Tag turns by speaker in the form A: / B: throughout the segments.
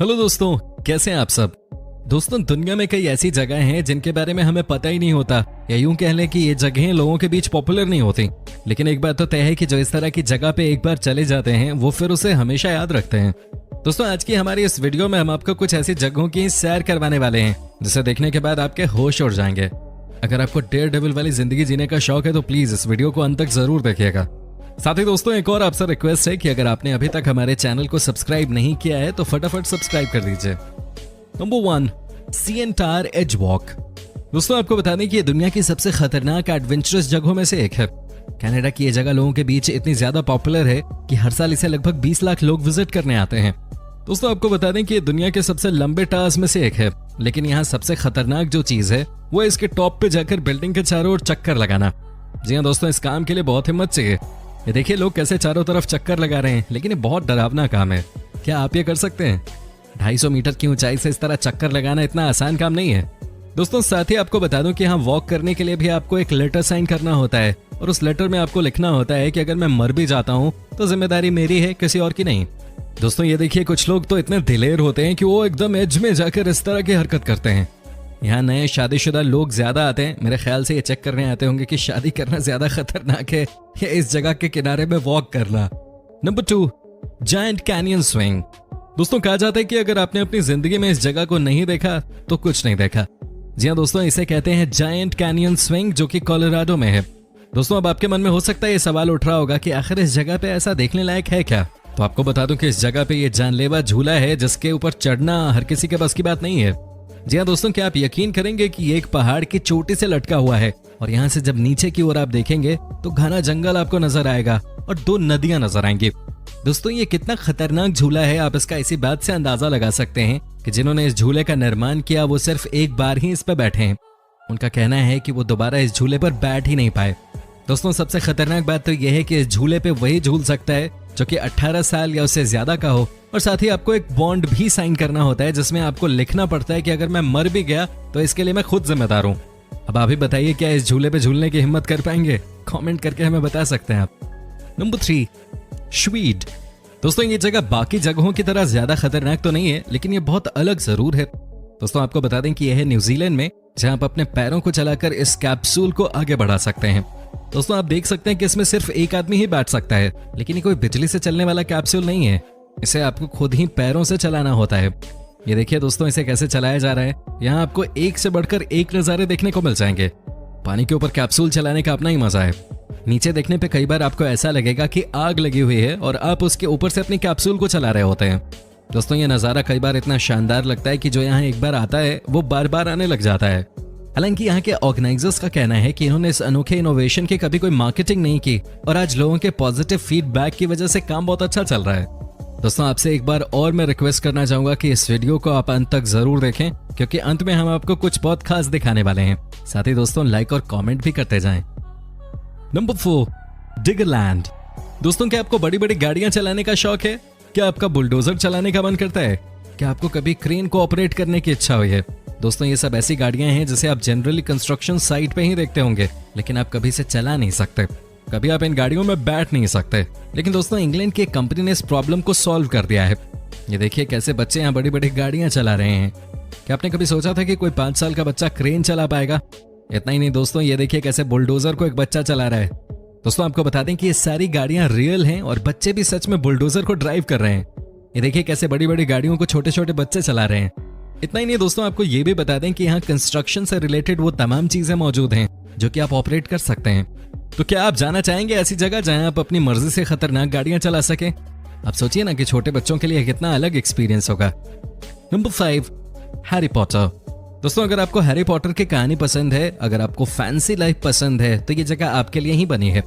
A: Hello दोस्तों, कैसे हैं आप सब। दोस्तों, दुनिया में कई ऐसी जगह हैं जिनके बारे में हमें पता ही नहीं होता, या यूं कह लें कि ये जगहें लोगों के बीच पॉपुलर नहीं होती। लेकिन एक बात तो तय है कि जो इस तरह की जगह पे एक बार चले जाते हैं वो फिर उसे हमेशा याद रखते हैं। दोस्तों, आज की हमारी इस वीडियो में हम आपको कुछ ऐसी जगहों की सैर करवाने वाले हैं जिसे देखने के बाद आपके होश उड़ जाएंगे। अगर आपको डेयर डेविल वाली जिंदगी जीने का शौक है तो प्लीज इस वीडियो को अंत तक जरूर देखिएगा। साथ ही दोस्तों, एक और आपसे रिक्वेस्ट है कि अगर आपने अभी तक हमारे चैनल को सब्सक्राइब नहीं किया है तो फटाफट सब्सक्राइब कर दीजिए। Number 1, CN tower edge walk. दोस्तों, आपको बता दें कि ये दुनिया की सबसे खतरनाक एडवेंचरस जगहों में से एक है। कनाडा की ये जगह लोगों के बीच इतनी ज्यादा पॉपुलर है कि हर साल इसे लगभग 20 लाख लोग विजिट करने आते हैं। दोस्तों, आपको बता दें कि ये दुनिया के सबसे लंबे टावर्स में से एक है, लेकिन यहाँ सबसे खतरनाक जो चीज है वो है इसके टॉप पे जाकर बिल्डिंग के चारों ओर चक्कर लगाना। जी हाँ दोस्तों, इस काम के लिए बहुत हिम्मत चाहिए। ये देखिए लोग कैसे चारों तरफ चक्कर लगा रहे हैं, लेकिन ये बहुत डरावना काम है। क्या आप ये कर सकते हैं? 250 मीटर की ऊंचाई से इस तरह चक्कर लगाना इतना आसान काम नहीं है। दोस्तों, साथ ही आपको बता दूं कि यहाँ वॉक करने के लिए भी आपको एक लेटर साइन करना होता है, और उस लेटर में आपको लिखना होता है कि अगर मैं मर भी जाता हूँ तो जिम्मेदारी मेरी है, किसी और की नहीं। दोस्तों, ये देखिए कुछ लोग तो इतने दिलेर होते हैं कि वो एकदम एज में जाकर इस तरह की हरकत करते हैं। यहाँ नए शादीशुदा लोग ज्यादा आते हैं। मेरे ख्याल से ये चेक करने आते होंगे कि शादी करना ज्यादा खतरनाक है या इस जगह के किनारे में वॉक करना। Number 2, giant canyon swing. दोस्तों, कहा जाता है कि अगर आपने अपनी जिंदगी में इस जगह को नहीं देखा तो कुछ नहीं देखा। जी हाँ दोस्तों, इसे कहते हैं जायंट कैनियन स्विंग, जो कि कोलोराडो में है। दोस्तों, अब आपके मन में हो सकता है ये सवाल उठ रहा होगा कि आखिर इस जगह पे ऐसा देखने लायक है क्या। तो आपको बता दूं कि इस जगह पे ये जानलेवा झूला है जिसके ऊपर चढ़ना हर किसी के बस की बात नहीं है। जी हाँ दोस्तों, क्या आप यकीन करेंगे कि ये एक पहाड़ की चोटी से लटका हुआ है, और यहाँ से जब नीचे की ओर आप देखेंगे तो घना जंगल आपको नजर आएगा और 2 नदियां नजर आएंगी। दोस्तों, ये कितना खतरनाक झूला है आप इसका इसी बात से अंदाजा लगा सकते हैं कि जिन्होंने इस झूले का निर्माण किया वो सिर्फ एक बार ही इस पर बैठे हैं। उनका कहना है कि वो दोबारा इस झूले पर बैठ ही नहीं पाए। दोस्तों, सबसे खतरनाक बात तो यह है कि इस झूले पे वही झूल सकता है जो कि 18 साल या उससे ज्यादा का हो, और साथ ही आपको एक बॉन्ड भी साइन करना होता है जिसमें आपको लिखना पड़ता है कि अगर मैं मर भी गया तो इसके लिए मैं खुद जिम्मेदार हूँ। अब आप ही बताइए, क्या इस झूले पे झूलने की हिम्मत कर पाएंगे? कमेंट करके हमें बता सकते हैं आप। नंबर 3, स्वीड। दोस्तों, ये जगह बाकी जगहों की तरह ज्यादा खतरनाक तो नहीं है, लेकिन ये बहुत अलग जरूर है। दोस्तों, आपको बता दें कि यह है न्यूजीलैंड में, जहां आप अपने पैरों को चलाकर इस कैप्सूल को आगे बढ़ा सकते हैं। दोस्तों, आप देख सकते हैं कि इसमें सिर्फ एक आदमी ही बैठ सकता है, लेकिन ये कोई बिजली से चलने वाला कैप्सूल नहीं है। इसे आपको खुद ही पैरों से चलाना होता है। ये देखिए दोस्तों, इसे कैसे चलाया जा रहा है। यहाँ आपको एक से बढ़कर एक नज़ारे देखने को मिल जाएंगे। पानी के ऊपर कैप्सूल चलाने का अपना ही मजा है। नीचे देखने पे कई बार आपको ऐसा लगेगा कि आग लगी हुई है और आप उसके ऊपर से अपनी कैप्सूल को चला रहे होते हैं। दोस्तों, ये नज़ारा कई बार इतना शानदार लगता है कि जो यहाँ एक बार आता है वो बार बार आने लग जाता है। हालांकि यहाँ के ऑर्गेनाइजर्स का कहना है कि इन्होंने इस अनोखे इनोवेशन की कभी कोई मार्केटिंग नहीं की, और आज लोगों के पॉजिटिव फीडबैक की वजह से काम बहुत अच्छा चल रहा है। दोस्तों, आपसे एक बार और मैं रिक्वेस्ट करना चाहूंगा कि इस वीडियो को आप अंत तक जरूर देखें, क्योंकि अंत में हम आपको कुछ बहुत खास दिखाने वाले हैं। साथ ही दोस्तों, लाइक और कमेंट भी करते जाएं। नंबर 4, डिगरलैंड। दोस्तों, क्या आपको बड़ी बड़ी गाड़ियां चलाने का शौक है? क्या आपका बुलडोजर चलाने का मन करता है? क्या आपको कभी क्रेन को ऑपरेट करने की इच्छा हुई है? दोस्तों, ये सब ऐसी गाड़ियां हैं जिसे आप जनरली कंस्ट्रक्शन साइट पे ही देखते होंगे, लेकिन आप कभी इसे चला नहीं सकते, कभी आप इन गाड़ियों में बैठ नहीं सकते। लेकिन दोस्तों, इंग्लैंड की एक कंपनी ने इस प्रॉब्लम को सॉल्व कर दिया है। ये देखिए कैसे बच्चे यहाँ बड़ी बड़ी गाड़ियां चला रहे हैं। क्या आपने कभी सोचा था कि कोई 5 साल का बच्चा क्रेन चला पाएगा? इतना ही नहीं दोस्तों, ये देखिए कैसे बुलडोजर को एक बच्चा चला रहा है। दोस्तों, आपको बता दें कि ये सारी गाड़ियां रियल हैं और बच्चे भी सच में बुलडोजर को ड्राइव कर रहे हैं। ये देखिए कैसे बड़ी बड़ी गाड़ियों को छोटे छोटे बच्चे चला रहे हैं। इतना ही नहीं दोस्तों, आपको ये भी बता दें कि यहाँ कंस्ट्रक्शन से रिलेटेड वो तमाम चीजें मौजूद हैं जो कि आप ऑपरेट कर सकते हैं। तो क्या आप जाना चाहेंगे ऐसी जगह जहां आप अपनी मर्जी से खतरनाक गाड़ियां चला सकें? आप सोचिए ना कि छोटे बच्चों के लिए कितना अलग एक्सपीरियंस होगा। Number 5, Harry Potter. दोस्तों, अगर आपको हैरी पॉटर की कहानी पसंद है, अगर आपको फैंसी लाइफ पसंद है, तो ये जगह आपके लिए ही बनी है।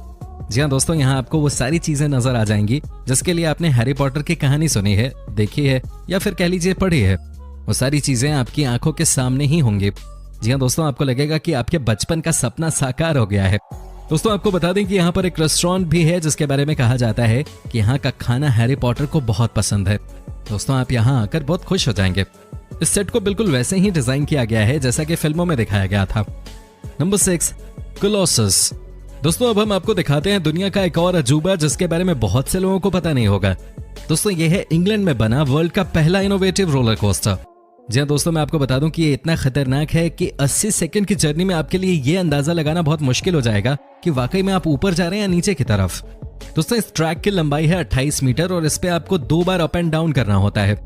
A: जी हाँ दोस्तों, यहाँ आपको वो सारी चीजें नजर आ जाएंगी जिसके लिए आपने हैरी पॉटर की कहानी सुनी है, देखी है, या फिर कह लीजिए पढ़ी है। वो सारी चीजें आपकी आंखों के सामने ही होंगी। जी हाँ दोस्तों, आपको लगेगा कि आपके बचपन का सपना साकार हो गया है। दोस्तों, आपको बता दें कि यहाँ पर एक रेस्टोरेंट भी है जिसके बारे में कहा जाता है कि यहाँ का खाना हैरी पॉटर को बहुत पसंद है। दोस्तों, आप यहाँ आकर बहुत खुश हो जाएंगे। इस सेट को बिल्कुल वैसे ही डिजाइन किया गया है जैसा कि फिल्मों में दिखाया गया था। Number 6, Colossus. दोस्तों अब हम आपको दिखाते हैं दुनिया का एक और अजूबा जिसके बारे में बहुत से लोगों को पता नहीं होगा। दोस्तों ये है इंग्लैंड में बना वर्ल्ड का पहला इनोवेटिव रोलर कोस्टर। जी हाँ दोस्तों, मैं आपको बता दूं कि ये इतना खतरनाक है कि 80 सेकंड की जर्नी में आपके लिए ये अंदाजा लगाना बहुत मुश्किल हो जाएगा कि वाकई में आप ऊपर जा रहे हैं या नीचे की तरफ। दोस्तों इस ट्रैक की लंबाई है 28 मीटर और इस पे आपको 2 बार अप एंड डाउन करना होता है।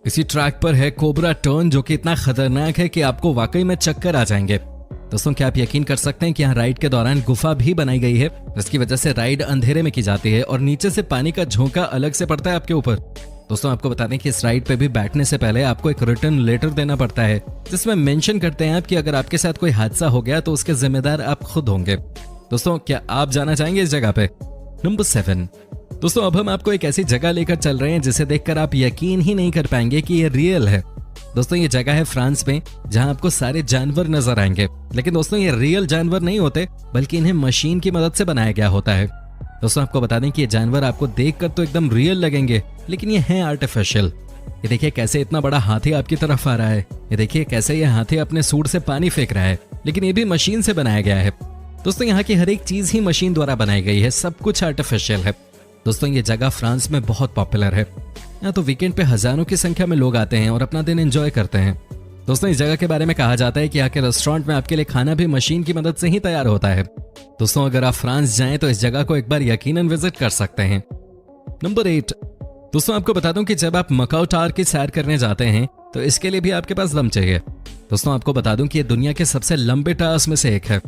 A: इसी ट्रैक पर है कोबरा टर्न जो कि इतना खतरनाक है कि आपको वाकई में चक्कर आ जाएंगे। दोस्तों क्या आप यकीन कर सकते हैं कि यहाँ राइड के दौरान गुफा भी बनाई गई है जिसकी वजह से राइड अंधेरे में की जाती है और नीचे से पानी का झोंका अलग से पड़ता है आपके ऊपर। दोस्तों आपको बता दें कि इस राइड पे भी बैठने से पहले आपको एक रिटर्न लेटर देना पड़ता है जिसमें मेंशन करते हैं आप कि अगर आपके साथ कोई हादसा हो गया तो उसके जिम्मेदार आप खुद होंगे। दोस्तों क्या आप जाना चाहेंगे इस जगह पे? नंबर 7। दोस्तों अब हम आपको एक ऐसी जगह लेकर चल रहे हैं जिसे देखकर आप यकीन ही नहीं कर पाएंगे कि ये रियल है। दोस्तों ये जगह है फ्रांस में जहां आपको सारे जानवर नजर आएंगे, लेकिन दोस्तों ये रियल जानवर नहीं होते बल्कि इन्हें मशीन की मदद से बनाया गया होता है। दोस्तों आपको बता दें कि ये जानवर आपको देखकर तो एकदम रियल लगेंगे लेकिन ये हैं आर्टिफिशियल। ये देखिए कैसे इतना बड़ा हाथी आपकी तरफ आ रहा है, ये देखिए कैसे ये हाथी अपने सूंड से पानी फेंक रहा है, लेकिन ये भी मशीन से बनाया गया है। दोस्तों यहाँ की हर एक चीज ही मशीन द्वारा बनाई गई है, सब कुछ आर्टिफिशियल है। दोस्तों ये जगह फ्रांस में बहुत पॉपुलर है। यहाँ तो वीकेंड पे हजारों की संख्या में लोग आते हैं और अपना दिन एंजॉय करते हैं। दोस्तों इस जगह के बारे में कहा जाता है कि यहाँ के रेस्टोरेंट में आपके लिए खाना भी मशीन की मदद से ही तैयार होता है। दोस्तों अगर आप फ्रांस जाएं तो इस जगह को एक बार यकीनन विजिट कर सकते हैं। नंबर 8। दोस्तों आपको बता दूं कि जब आप मकाओ टावर की सैर करने जाते हैं तो इसके लिए भी आपके पास दम चाहिए। दोस्तों आपको बता दूं कि ये दुनिया के सबसे लंबे टावर्स में से एक है।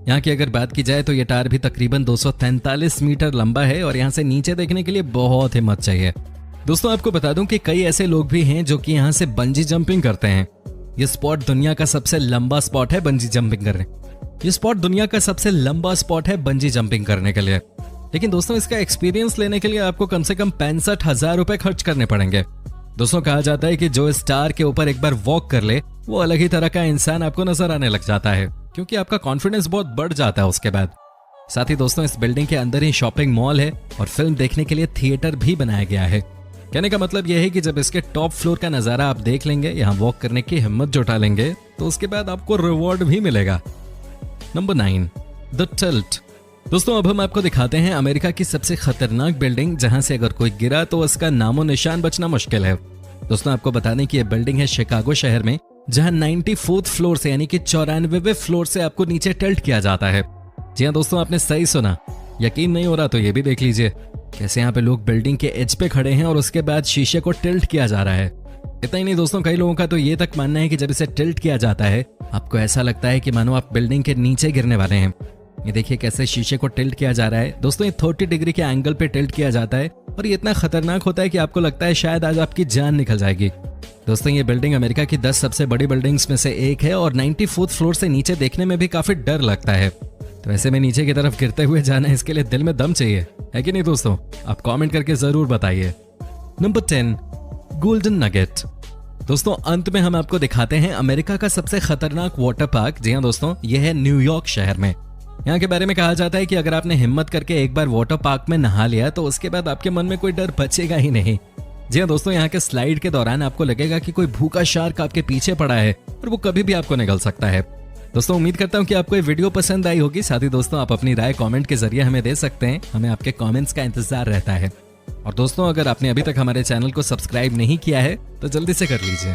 A: यहाँ की अगर बात की जाए तो ये टावर भी तकरीबन 243 मीटर लंबा है और यहाँ से नीचे देखने के लिए बहुत हिम्मत चाहिए। दोस्तों आपको बता दूं कि कई ऐसे लोग भी हैं जो कि यहाँ से बंजी जंपिंग करते हैं। ये स्पॉट दुनिया का सबसे लंबा स्पॉट है बंजी जंपिंग करने। ये स्पॉट दुनिया का सबसे लंबा स्पॉट है बंजी जंपिंग करने के लिए, लेकिन दोस्तों इसका एक्सपीरियंस लेने के लिए आपको कम से कम 65,000 रुपए खर्च करने पड़ेंगे। दोस्तों कहा जाता है कि जो स्टार के ऊपर एक बार वॉक कर ले वो अलग ही तरह का इंसान आपको नजर आने लग जाता है, क्योंकि आपका कॉन्फिडेंस बहुत बढ़ जाता है उसके बाद। साथ ही दोस्तों इस बिल्डिंग के अंदर ही शॉपिंग मॉल है और फिल्म देखने के लिए थिएटर भी बनाया गया है। कहने का मतलब यह है कि जब इसके टॉप फ्लोर का नजारा आप देख लेंगे, यहाँ वॉक करने की हिम्मत जुटा लेंगे, तो उसके बाद आपको रिवॉर्ड भी मिलेगा। Number 9, the tilt. दोस्तों अब हम आपको दिखाते हैं अमेरिका की सबसे खतरनाक बिल्डिंग जहां से अगर कोई गिरा तो उसका नामो निशान बचना मुश्किल है। दोस्तों आपको बता दें कि यह बिल्डिंग है शिकागो शहर में, जहां 94th फ्लोर से यानी कि 94वें फ्लोर से आपको नीचे टिल्ट किया जाता है। जी हाँ दोस्तों आपने सही सुना, यकीन नहीं हो रहा तो ये भी देख लीजिए कैसे यहाँ पे लोग बिल्डिंग के एज पे खड़े हैं और उसके बाद शीशे को टिल्ट किया जा रहा है। इतना ही नहीं दोस्तों, कई लोगों का तो ये तक मानना है कि जब इसे टिल्ट किया जाता है आपको ऐसा लगता है कि मानो आप बिल्डिंग के नीचे गिरने वाले हैं। ये देखिए कैसे शीशे को टिल्ट किया जा रहा है। दोस्तों ये 30 डिग्री के एंगल पे टिल्ट किया जाता है और ये इतना खतरनाक होता है कि आपको लगता है शायद आज आपकी जान निकल जाएगी। दोस्तों ये बिल्डिंग अमेरिका की 10 सबसे बड़ी बिल्डिंग्स में से एक है और 94th फ्लोर से नीचे देखने में भी काफी डर लगता है। तो ऐसे में नीचे की तरफ गिरते हुए जाना, इसके लिए दिल में दम चाहिए, है कि नहीं दोस्तों? आप कमेंट करके जरूर बताइए। Number 10, golden nugget. दोस्तों अंत में हम आपको दिखाते हैं अमेरिका का सबसे खतरनाक वाटर पार्क। जी हाँ दोस्तों, यह है न्यूयॉर्क शहर में। यहाँ के बारे में कहा जाता है कि अगर आपने हिम्मत करके एक बार वाटर पार्क में नहा लिया तो उसके बाद आपके मन में कोई डर बचेगा ही नहीं। जी हाँ दोस्तों, यहाँ के स्लाइड के दौरान आपको लगेगा कि कोई भूखा शार्क आपके पीछे पड़ा है और वो कभी भी आपको निगल सकता है। दोस्तों उम्मीद करता हूँ कि आपको ये वीडियो पसंद आई होगी। साथ ही दोस्तों आप अपनी राय कमेंट के जरिए हमें दे सकते हैं, हमें आपके कमेंट्स का इंतजार रहता है। और दोस्तों अगर आपने अभी तक हमारे चैनल को सब्सक्राइब नहीं किया है तो जल्दी से कर लीजिए।